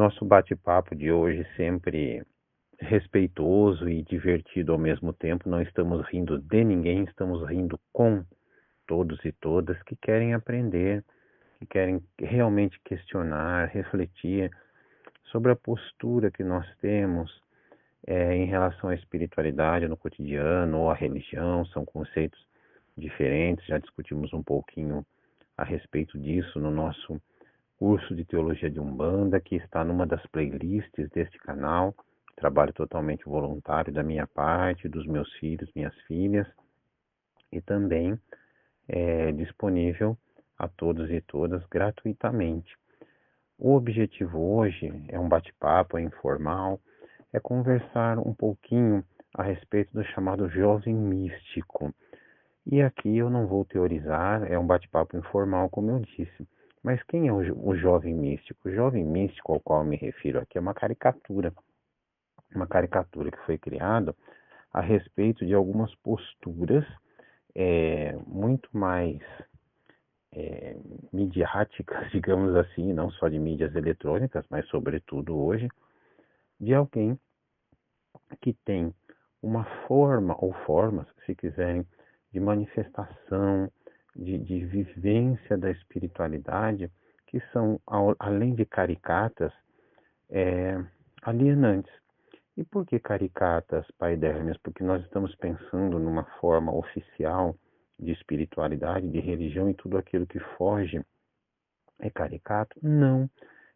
nosso bate-papo de hoje sempre respeitoso e divertido ao mesmo tempo. Não estamos rindo de ninguém, estamos rindo com todos e todas que querem aprender, que querem realmente questionar, refletir sobre a postura que nós temos em relação à espiritualidade no cotidiano ou à religião. São conceitos diferentes, já discutimos um pouquinho a respeito disso no nosso curso de Teologia de Umbanda, que está numa das playlists deste canal, trabalho totalmente voluntário da minha parte, dos meus filhos, minhas filhas, e também é disponível a todos e todas gratuitamente. O objetivo hoje é um bate-papo, é informal, é conversar um pouquinho a respeito do chamado jovem místico. E aqui eu não vou teorizar, é um bate-papo informal, como eu disse. Mas quem é o jovem místico? O jovem místico ao qual eu me refiro aqui é uma caricatura que foi criada a respeito de algumas posturas muito mais midiáticas, digamos assim, não só de mídias eletrônicas, mas sobretudo hoje, de alguém que tem uma forma, ou formas, se quiserem, de manifestação, de vivência da espiritualidade, que são, além de caricatas, alienantes. E por que caricatas, Pai Dermes? Porque nós estamos pensando numa forma oficial de espiritualidade, de religião, e tudo aquilo que foge é caricato? Não,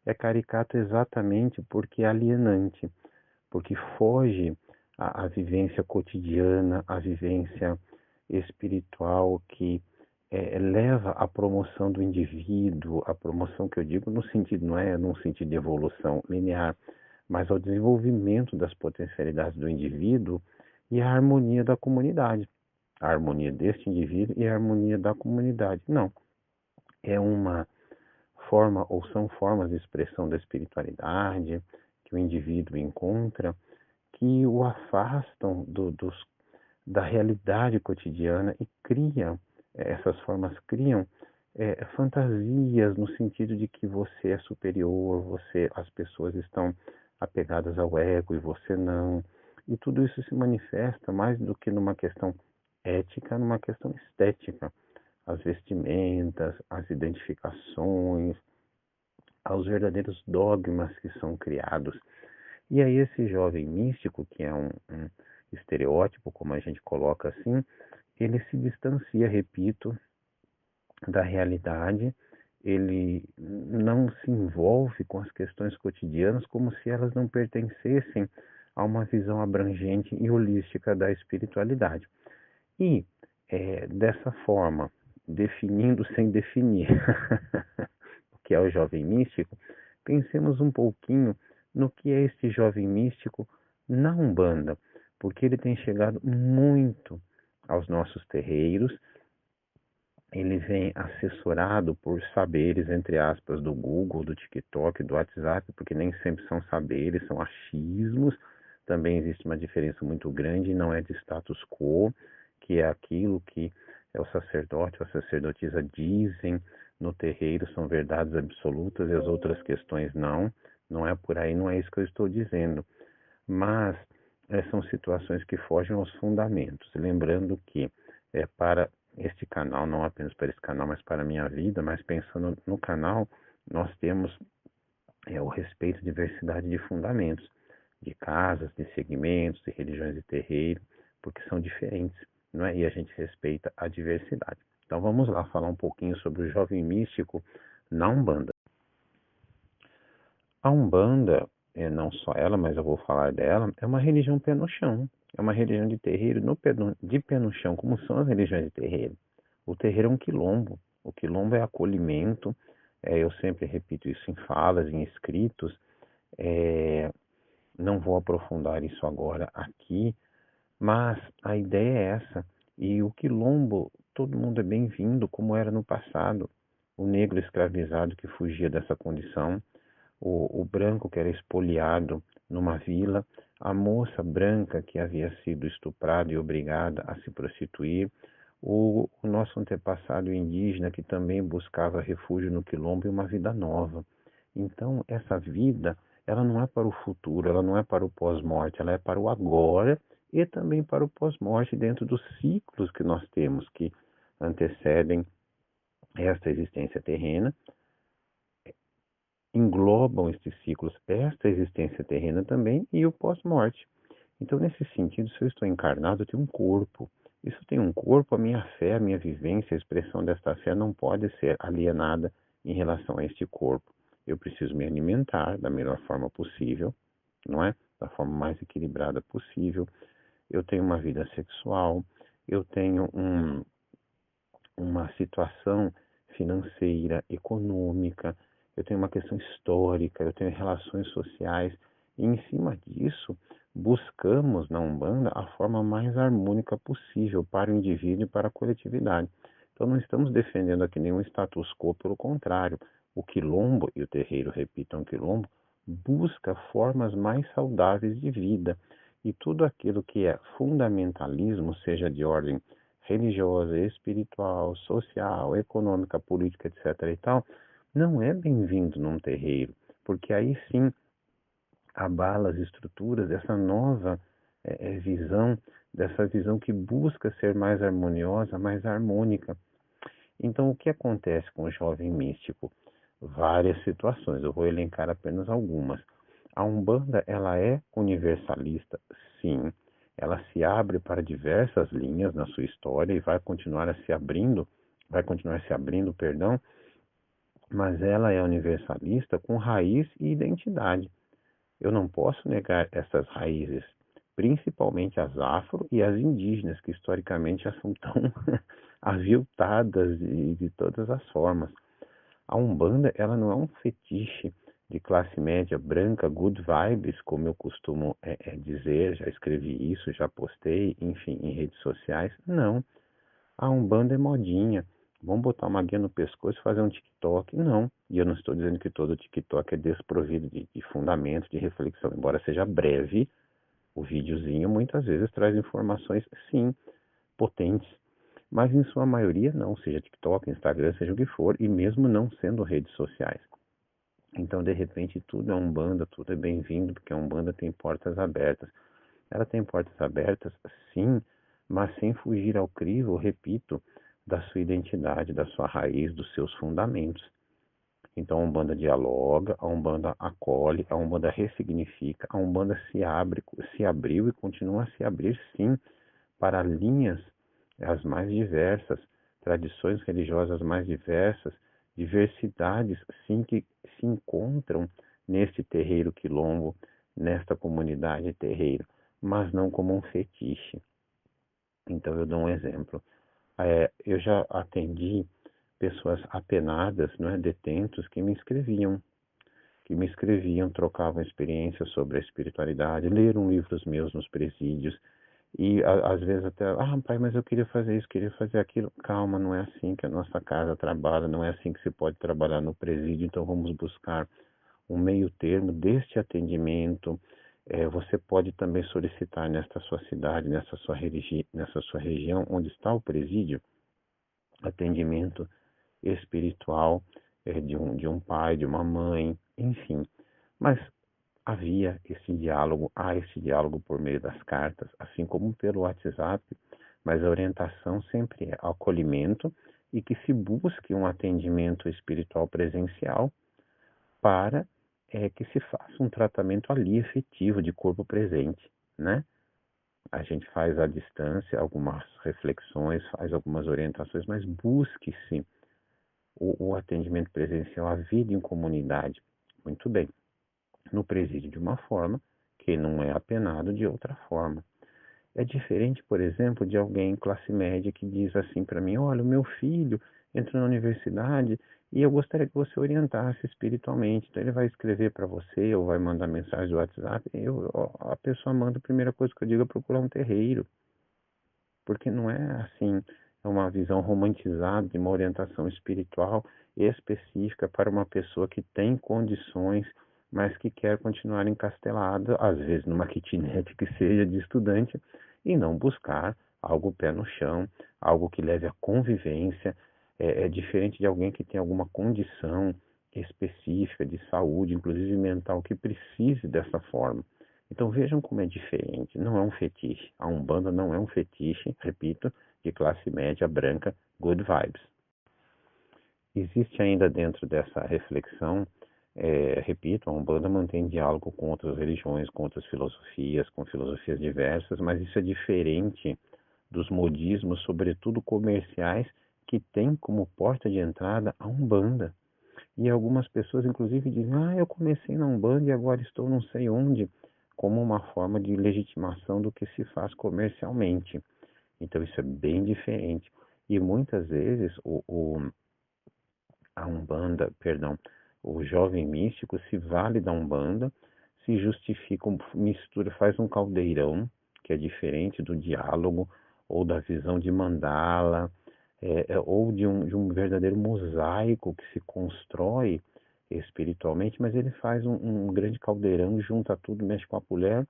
é caricato exatamente porque é alienante, porque foge à vivência cotidiana, à vivência espiritual que leva à promoção do indivíduo, a promoção que eu digo no sentido, não é num sentido de evolução linear, mas ao desenvolvimento das potencialidades do indivíduo e à harmonia da comunidade. A harmonia deste indivíduo e a harmonia da comunidade. Não, é uma forma ou são formas de expressão da espiritualidade que o indivíduo encontra que o afastam da realidade cotidiana e essas formas criam fantasias no sentido de que você é superior, as pessoas estão apegadas ao ego e você não. E tudo isso se manifesta mais do que numa questão ética, numa questão estética. As vestimentas, as identificações, aos verdadeiros dogmas que são criados. E aí esse jovem místico, que é um estereótipo, como a gente coloca assim, ele se distancia, repito, da realidade, ele não se envolve com as questões cotidianas como se elas não pertencessem a uma visão abrangente e holística da espiritualidade. E, dessa forma, definindo sem definir o que é o jovem místico, pensemos um pouquinho no que é este jovem místico na Umbanda, porque ele tem chegado muito aos nossos terreiros, ele vem assessorado por saberes, entre aspas, do Google, do TikTok, do WhatsApp, porque nem sempre são saberes, são achismos. Também existe uma diferença muito grande, não é de status quo, que é aquilo que o sacerdote ou a sacerdotisa dizem no terreiro, são verdades absolutas e as outras questões não. Não é por aí, não é isso que eu estou dizendo. Mas são situações que fogem aos fundamentos. Lembrando que para este canal, não apenas para esse canal, mas para a minha vida, mas pensando no canal, nós temos o respeito à diversidade de fundamentos, de casas, de segmentos, de religiões de terreiro, porque são diferentes, não é? E a gente respeita a diversidade. Então vamos lá falar um pouquinho sobre o jovem místico na Umbanda. A Umbanda, não só ela, mas eu vou falar dela, é uma religião pé no chão. É uma religião de terreiro de pé no chão, como são as religiões de terreiro. O terreiro é um quilombo. O quilombo é acolhimento. Eu sempre repito isso em falas, em escritos. Não vou aprofundar isso agora aqui, mas a ideia é essa. E o quilombo, todo mundo é bem-vindo, como era no passado. O negro escravizado que fugia dessa condição, o branco que era expoliado numa vila, a moça branca que havia sido estuprada e obrigada a se prostituir, o nosso antepassado indígena que também buscava refúgio no quilombo e uma vida nova. Então, essa vida, ela não é para o futuro, ela não é para o pós-morte, ela é para o agora e também para o pós-morte dentro dos ciclos que nós temos que antecedem esta existência terrena, englobam estes ciclos, esta existência terrena também e o pós-morte. Então, nesse sentido, se eu estou encarnado, eu tenho um corpo. E se eu tenho um corpo, a minha fé, a minha vivência, a expressão desta fé não pode ser alienada em relação a este corpo. Eu preciso me alimentar da melhor forma possível, não é? Da forma mais equilibrada possível. Eu tenho uma vida sexual, eu tenho uma situação financeira, econômica, eu tenho uma questão histórica, eu tenho relações sociais, e em cima disso, buscamos na Umbanda a forma mais harmônica possível para o indivíduo e para a coletividade. Então não estamos defendendo aqui nenhum status quo, pelo contrário, o quilombo, e o terreiro, repitam, o quilombo, busca formas mais saudáveis de vida, e tudo aquilo que é fundamentalismo, seja de ordem religiosa, espiritual, social, econômica, política, etc. e tal, não é bem-vindo num terreiro, porque aí sim abala as estruturas dessa nova visão, dessa visão que busca ser mais harmoniosa, mais harmônica. Então, o que acontece com o jovem místico? Várias situações, eu vou elencar apenas algumas. A Umbanda, ela é universalista, sim. Ela se abre para diversas linhas na sua história e vai continuar se abrindo, perdão, mas ela é universalista com raiz e identidade. Eu não posso negar essas raízes, principalmente as afro e as indígenas, que historicamente já são tão aviltadas de todas as formas. A Umbanda, ela não é um fetiche de classe média branca, good vibes, como eu costumo dizer, já escrevi isso, já postei, enfim, em redes sociais. Não. A Umbanda é modinha. Vamos botar uma guia no pescoço e fazer um TikTok. Não. E eu não estou dizendo que todo TikTok é desprovido de fundamentos, de reflexão. Embora seja breve, o videozinho muitas vezes traz informações, sim, potentes. Mas em sua maioria não, seja TikTok, Instagram, seja o que for, e mesmo não sendo redes sociais. Então, de repente, tudo é Umbanda, tudo é bem-vindo, porque a Umbanda tem portas abertas. Ela tem portas abertas, sim, mas sem fugir ao crivo, repito, da sua identidade, da sua raiz, dos seus fundamentos. Então a Umbanda dialoga, a Umbanda acolhe, a Umbanda ressignifica, a Umbanda se abriu e continua a se abrir, sim, para linhas as mais diversas, tradições religiosas mais diversas, diversidades, sim, que se encontram neste terreiro quilombo, nesta comunidade terreiro, mas não como um fetiche. Então eu dou um exemplo. Eu já atendi pessoas apenadas, não é, detentos, que me escreviam, trocavam experiências sobre a espiritualidade, leram livros meus nos presídios, e às vezes até, pai, mas eu queria fazer isso, queria fazer aquilo. Calma, não é assim que a nossa casa trabalha, não é assim que se pode trabalhar no presídio, então vamos buscar um meio termo deste atendimento. Você pode também solicitar nesta sua cidade, nessa sua região onde está o presídio, atendimento espiritual de um pai, de uma mãe, enfim. Mas há esse diálogo por meio das cartas, assim como pelo WhatsApp, mas a orientação sempre é acolhimento e que se busque um atendimento espiritual presencial para que se faça um tratamento ali efetivo de corpo presente, né? A gente faz à distância algumas reflexões, faz algumas orientações, mas busque-se o atendimento presencial, a vida em comunidade. Muito bem. No presídio de uma forma, que não é apenado de outra forma. É diferente, por exemplo, de alguém classe média que diz assim para mim: olha, o meu filho entrou na universidade e eu gostaria que você orientasse espiritualmente. Então ele vai escrever para você ou vai mandar mensagem do WhatsApp. A pessoa manda, a primeira coisa que eu digo é procurar um terreiro, porque não é assim, é uma visão romantizada de uma orientação espiritual específica para uma pessoa que tem condições, mas que quer continuar encastelada, às vezes numa kitnet que seja de estudante, e não buscar algo pé no chão, algo que leve à convivência. É diferente de alguém que tem alguma condição específica de saúde, inclusive mental, que precise dessa forma. Então vejam como é diferente, não é um fetiche. A Umbanda não é um fetiche, repito, de classe média branca, good vibes. Existe ainda dentro dessa reflexão, repito, a Umbanda mantém diálogo com outras religiões, com outras filosofias, com filosofias diversas, mas isso é diferente dos modismos, sobretudo comerciais, que tem como porta de entrada a Umbanda. E algumas pessoas, inclusive, dizem: eu comecei na Umbanda e agora estou não sei onde, como uma forma de legitimação do que se faz comercialmente. Então, isso é bem diferente. E muitas vezes a Umbanda, perdão, o jovem místico se vale da Umbanda, se justifica, mistura, faz um caldeirão, que é diferente do diálogo ou da visão de mandala, ou de um verdadeiro mosaico que se constrói espiritualmente, mas ele faz um grande caldeirão, junta tudo, mexe com a colher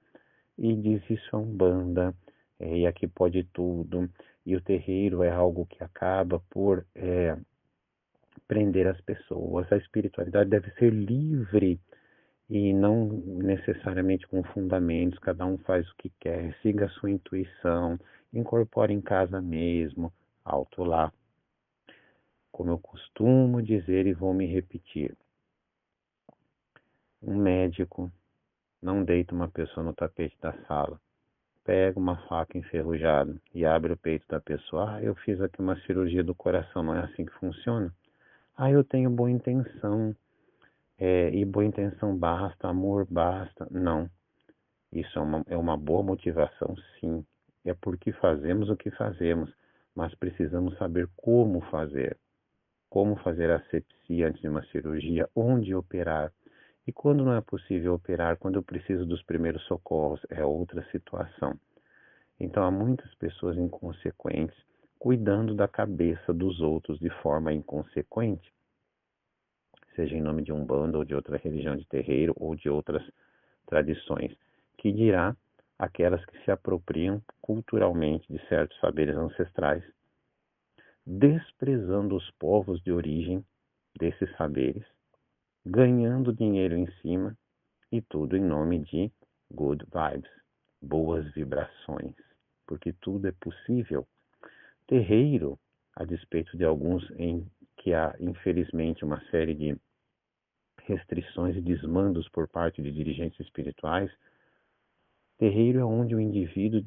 e diz: isso é Umbanda, e aqui pode tudo, e o terreiro é algo que acaba por prender as pessoas. A espiritualidade deve ser livre e não necessariamente com fundamentos. Cada um faz o que quer, siga a sua intuição, incorpore em casa mesmo, alto lá. Como eu costumo dizer e vou me repetir, um médico não deita uma pessoa no tapete da sala, pega uma faca enferrujada e abre o peito da pessoa. Eu fiz aqui uma cirurgia do coração, não é assim que funciona? Eu tenho boa intenção, e boa intenção basta, amor basta. Não, isso é uma boa motivação, sim. É porque fazemos o que fazemos, mas precisamos saber como fazer a asepsia antes de uma cirurgia, onde operar. E quando não é possível operar, quando eu preciso dos primeiros socorros, é outra situação. Então há muitas pessoas inconsequentes cuidando da cabeça dos outros de forma inconsequente, seja em nome de Umbanda ou de outra religião de terreiro ou de outras tradições, que dirá aquelas que se apropriam culturalmente de certos saberes ancestrais, desprezando os povos de origem desses saberes, ganhando dinheiro em cima, e tudo em nome de good vibes, boas vibrações, porque tudo é possível. Terreiro, a despeito de alguns em que há, infelizmente, uma série de restrições e desmandos por parte de dirigentes espirituais, terreiro é onde o indivíduo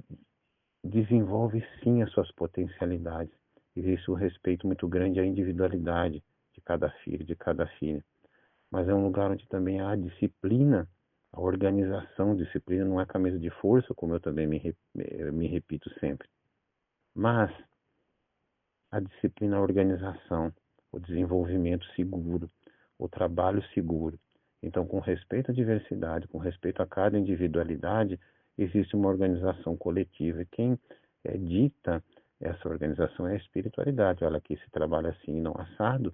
desenvolve sim as suas potencialidades. Existe um respeito muito grande à individualidade de cada filho, de cada filha. Mas é um lugar onde também há disciplina, a organização. Disciplina não é camisa de força, como eu também me repito sempre. Mas a disciplina, a organização, o desenvolvimento seguro, o trabalho seguro. Então, com respeito à diversidade, com respeito a cada individualidade, existe uma organização coletiva. E quem dita essa organização é a espiritualidade. Olha, aqui se trabalha assim e não assado.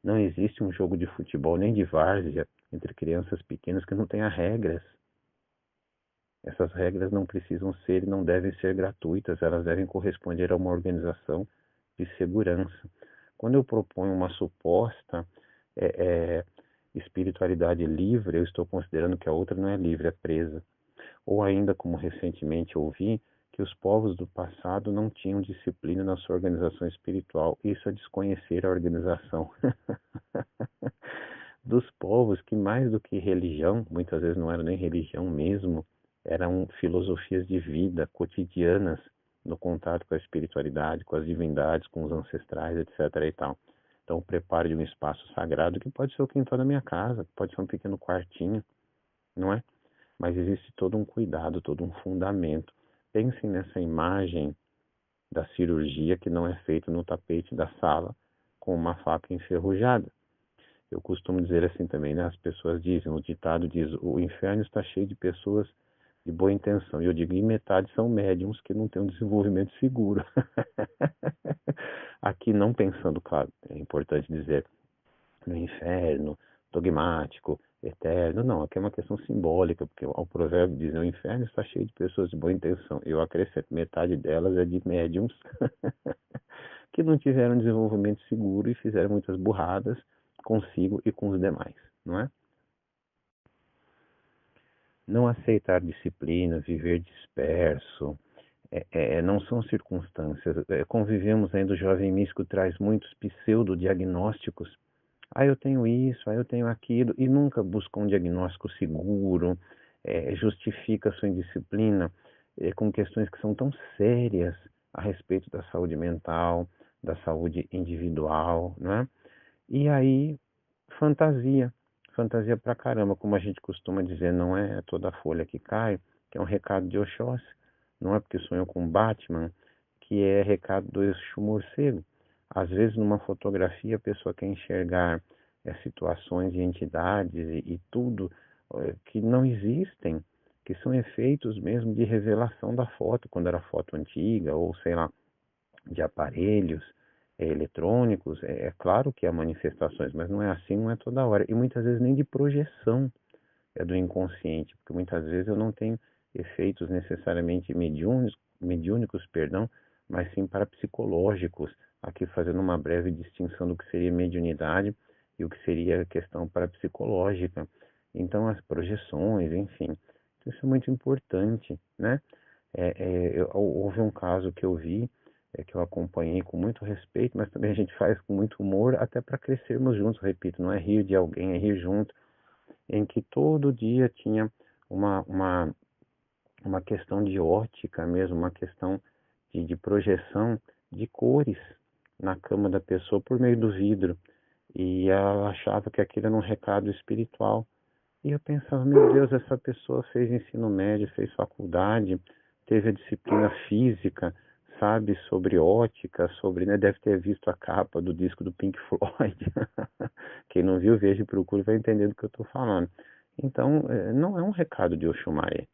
Não existe um jogo de futebol nem de várzea entre crianças pequenas que não tenha regras. Essas regras não precisam ser e não devem ser gratuitas, elas devem corresponder a uma organização de segurança. Quando eu proponho uma suposta é, é, espiritualidade livre, eu estou considerando que a outra não é livre, é presa. Ou ainda, como recentemente ouvi, que os povos do passado não tinham disciplina na sua organização espiritual. Isso é desconhecer a organização dos povos que, mais do que religião, muitas vezes não era nem religião mesmo, eram filosofias de vida cotidianas no contato com a espiritualidade, com as divindades, com os ancestrais, etc. e tal. Então, o preparo de um espaço sagrado, que pode ser o quintal da minha casa, pode ser um pequeno quartinho, não é? Mas existe todo um cuidado, todo um fundamento. Pensem nessa imagem da cirurgia que não é feita no tapete da sala com uma faca enferrujada. Eu costumo dizer assim também, né? As pessoas dizem, o ditado diz: o inferno está cheio de pessoas de boa intenção. E eu digo: e metade são médiums que não têm um desenvolvimento seguro. Aqui não pensando, claro, é importante dizer, no inferno, dogmático, eterno. Não, aqui é uma questão simbólica, porque o provérbio diz: o inferno está cheio de pessoas de boa intenção. Eu acrescento, metade delas é de médiums que não tiveram desenvolvimento seguro e fizeram muitas burradas, consigo e com os demais, não é? Não aceitar disciplina, viver disperso, não são circunstâncias. Convivemos ainda, o jovem místico traz muitos pseudodiagnósticos. Ah, eu tenho isso, ah, eu tenho aquilo, e nunca busca um diagnóstico seguro, justifica a sua indisciplina com questões que são tão sérias a respeito da saúde mental, da saúde individual, não é? E aí, fantasia, fantasia pra caramba, como a gente costuma dizer, não é toda folha que cai, que é um recado de Oxóssi, não é porque sonhou com Batman, que é recado do Exu Morcego. Às vezes, numa fotografia, a pessoa quer enxergar situações e entidades e tudo que não existem, que são efeitos mesmo de revelação da foto, quando era foto antiga, ou sei lá, de aparelhos eletrônicos. É claro que há manifestações, mas não é assim, não é toda hora. E muitas vezes nem de projeção é do inconsciente, porque muitas vezes eu não tenho efeitos necessariamente mediúnicos, perdão, mas sim parapsicológicos, aqui fazendo uma breve distinção do que seria mediunidade e o que seria questão parapsicológica. Então, as projeções, enfim, isso é muito importante, né? Houve um caso que eu vi, que eu acompanhei com muito respeito, mas também a gente faz com muito humor, até para crescermos juntos, repito, não é rir de alguém, é rir junto, em que todo dia tinha uma, uma, uma questão de ótica mesmo, uma questão de projeção de cores na cama da pessoa por meio do vidro. E ela achava que aquilo era um recado espiritual. E eu pensava, meu Deus, essa pessoa fez ensino médio, fez faculdade, teve a disciplina física, sabe, sobre ótica, sobre, né, deve ter visto a capa do disco do Pink Floyd. Quem não viu, veja e procure, vai entender do que eu estou falando. Então, não é um recado de Oxumaré,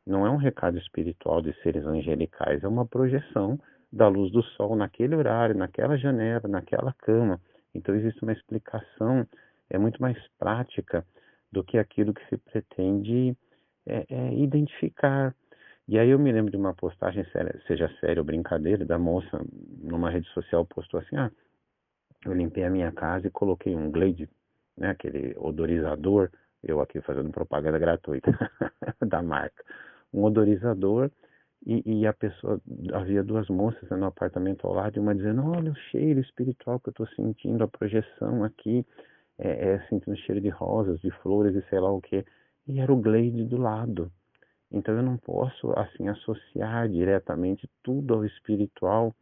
não é um recado espiritual de seres angelicais, é uma projeção da luz do sol naquele horário, naquela janela, naquela cama. Então existe uma explicação, é muito mais prática do que aquilo que se pretende identificar. E aí eu me lembro de uma postagem, seja séria ou brincadeira, da moça numa rede social postou assim, eu limpei a minha casa e coloquei um Glade, né, aquele odorizador, eu aqui fazendo propaganda gratuita da marca, um odorizador, e a pessoa, havia duas moças, né, no apartamento ao lado, e uma dizendo, olha o cheiro espiritual que eu estou sentindo, a projeção aqui, sentindo cheiro de rosas, de flores e sei lá o que, e era o Glade do lado. Então eu não posso assim associar diretamente tudo ao espiritual,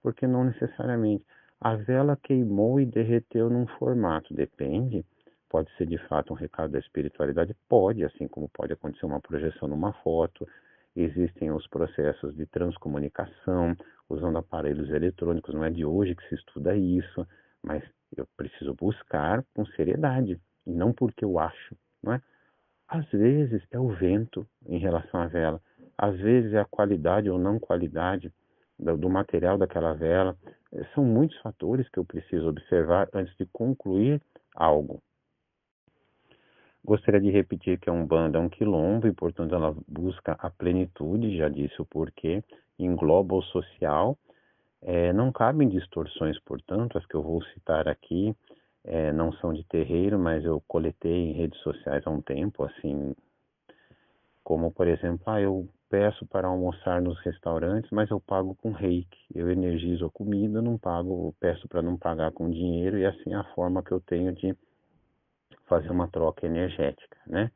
porque não necessariamente. A vela queimou e derreteu num formato, depende. Pode ser de fato um recado da espiritualidade, pode, assim como pode acontecer uma projeção numa foto. Existem os processos de transcomunicação, usando aparelhos eletrônicos, não é de hoje que se estuda isso, mas eu preciso buscar com seriedade, e não porque eu acho, não é? Às vezes é o vento em relação à vela, às vezes é a qualidade ou não qualidade do material daquela vela. São muitos fatores que eu preciso observar antes de concluir algo. Gostaria de repetir que a Umbanda é um quilombo e, portanto, ela busca a plenitude, já disse o porquê, engloba o social. Não cabem distorções, portanto, as que eu vou citar aqui não são de terreiro, mas eu coletei em redes sociais há um tempo, assim, como, por exemplo, eu peço para almoçar nos restaurantes, mas eu pago com reiki. Eu energizo a comida, não pago, eu peço para não pagar com dinheiro, e assim é a forma que eu tenho de fazer uma troca energética, né?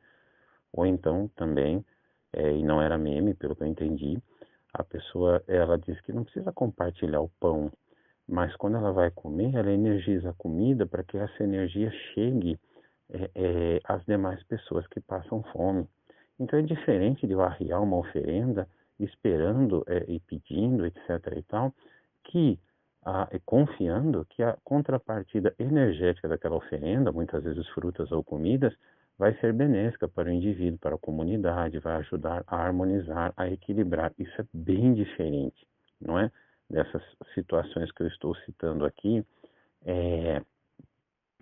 Ou então também, e não era meme, pelo que eu entendi, a pessoa, ela diz que não precisa compartilhar o pão, mas quando ela vai comer, ela energiza a comida para que essa energia chegue às demais pessoas que passam fome. Então é diferente de eu arriar uma oferenda esperando e pedindo, etc. e tal, que confiando que a contrapartida energética daquela oferenda, muitas vezes frutas ou comidas, vai ser benéfica para o indivíduo, para a comunidade, vai ajudar a harmonizar, a equilibrar. Isso é bem diferente, não é? Dessas situações que eu estou citando aqui,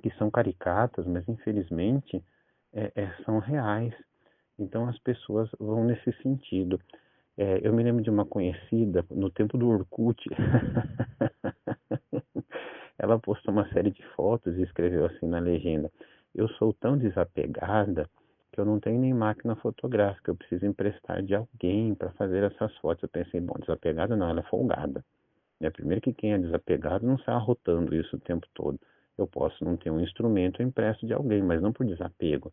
que são caricatas, mas infelizmente são reais. Então as pessoas vão nesse sentido. Eu me lembro de uma conhecida no tempo do Orkut. ela postou uma série de fotos e escreveu assim na legenda: eu sou tão desapegada que eu não tenho nem máquina fotográfica, eu preciso emprestar de alguém para fazer essas fotos. Eu pensei, bom, desapegada não, ela é folgada. Primeiro que quem é desapegado não sai arrotando isso o tempo todo. Eu posso não ter um instrumento, eu empresto de alguém, mas não por desapego.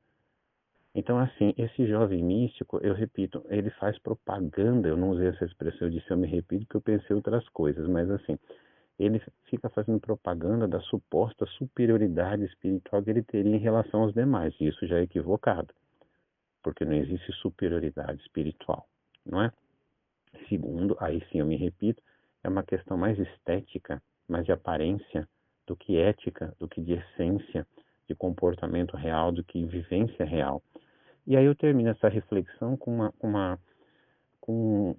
Então, assim, esse jovem místico, eu repito, ele faz propaganda, eu não usei essa expressão, eu disse eu me repito porque eu pensei outras coisas, mas assim, ele fica fazendo propaganda da suposta superioridade espiritual que ele teria em relação aos demais, e isso já é equivocado, porque não existe superioridade espiritual, não é? Segundo, aí sim eu me repito, é uma questão mais estética, mais de aparência, do que ética, do que de essência, de comportamento real, do que vivência real. E aí eu termino essa reflexão com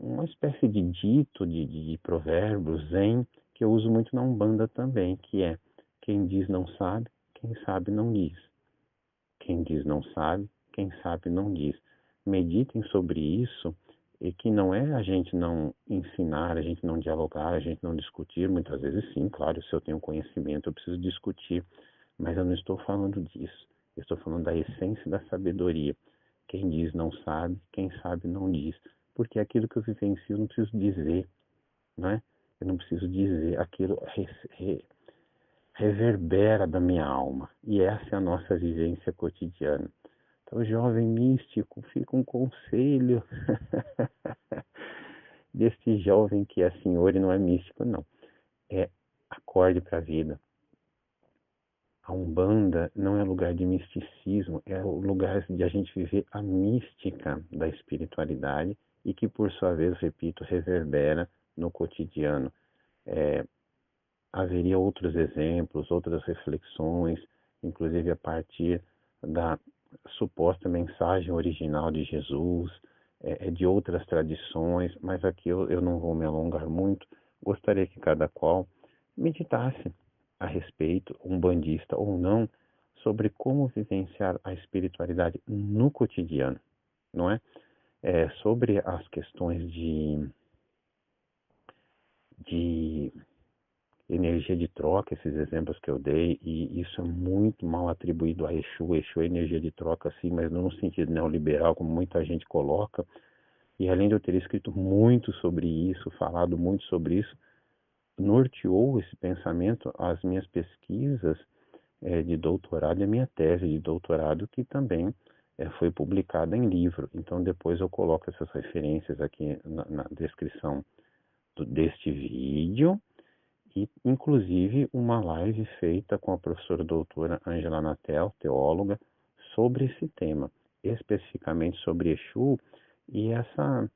uma espécie de dito, de provérbio zen, que eu uso muito na Umbanda também, que é: quem diz não sabe, quem sabe não diz. Quem diz não sabe, quem sabe não diz. Meditem sobre isso, e que não é a gente não ensinar, a gente não dialogar, a gente não discutir. Muitas vezes sim, claro, se eu tenho conhecimento eu preciso discutir, mas eu não estou falando disso. Eu estou falando da essência da sabedoria. Quem diz não sabe, quem sabe não diz. Porque aquilo que eu vivencio eu não preciso dizer, não é? Eu não preciso dizer, aquilo reverbera da minha alma. E essa é a nossa vivência cotidiana. Então, jovem místico, fica um conselho deste jovem que é senhor e não é místico, não. É: acorde para a vida. A Umbanda não é lugar de misticismo, é o lugar de a gente viver a mística da espiritualidade e que, por sua vez, repito, reverbera no cotidiano. Haveria outros exemplos, outras reflexões, inclusive a partir da suposta mensagem original de Jesus, de outras tradições, mas aqui eu não vou me alongar muito. Gostaria que cada qual meditasse a respeito, umbandista ou não, sobre como vivenciar a espiritualidade no cotidiano, não é? Sobre as questões de energia de troca, esses exemplos que eu dei, e isso é muito mal atribuído a Exu. Exu é energia de troca, sim, mas não no sentido neoliberal, como muita gente coloca. E além de eu ter escrito muito sobre isso, falado muito sobre isso, norteou esse pensamento as minhas pesquisas de doutorado e a minha tese de doutorado, que também foi publicada em livro. Então depois eu coloco essas referências aqui na descrição deste vídeo, e inclusive uma live feita com a professora doutora Angela Natel, teóloga, sobre esse tema, especificamente sobre Exu e essa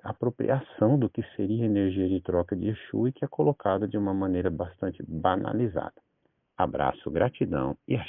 apropriação do que seria energia de troca de Exu, e que é colocada de uma maneira bastante banalizada. Abraço, gratidão e axé.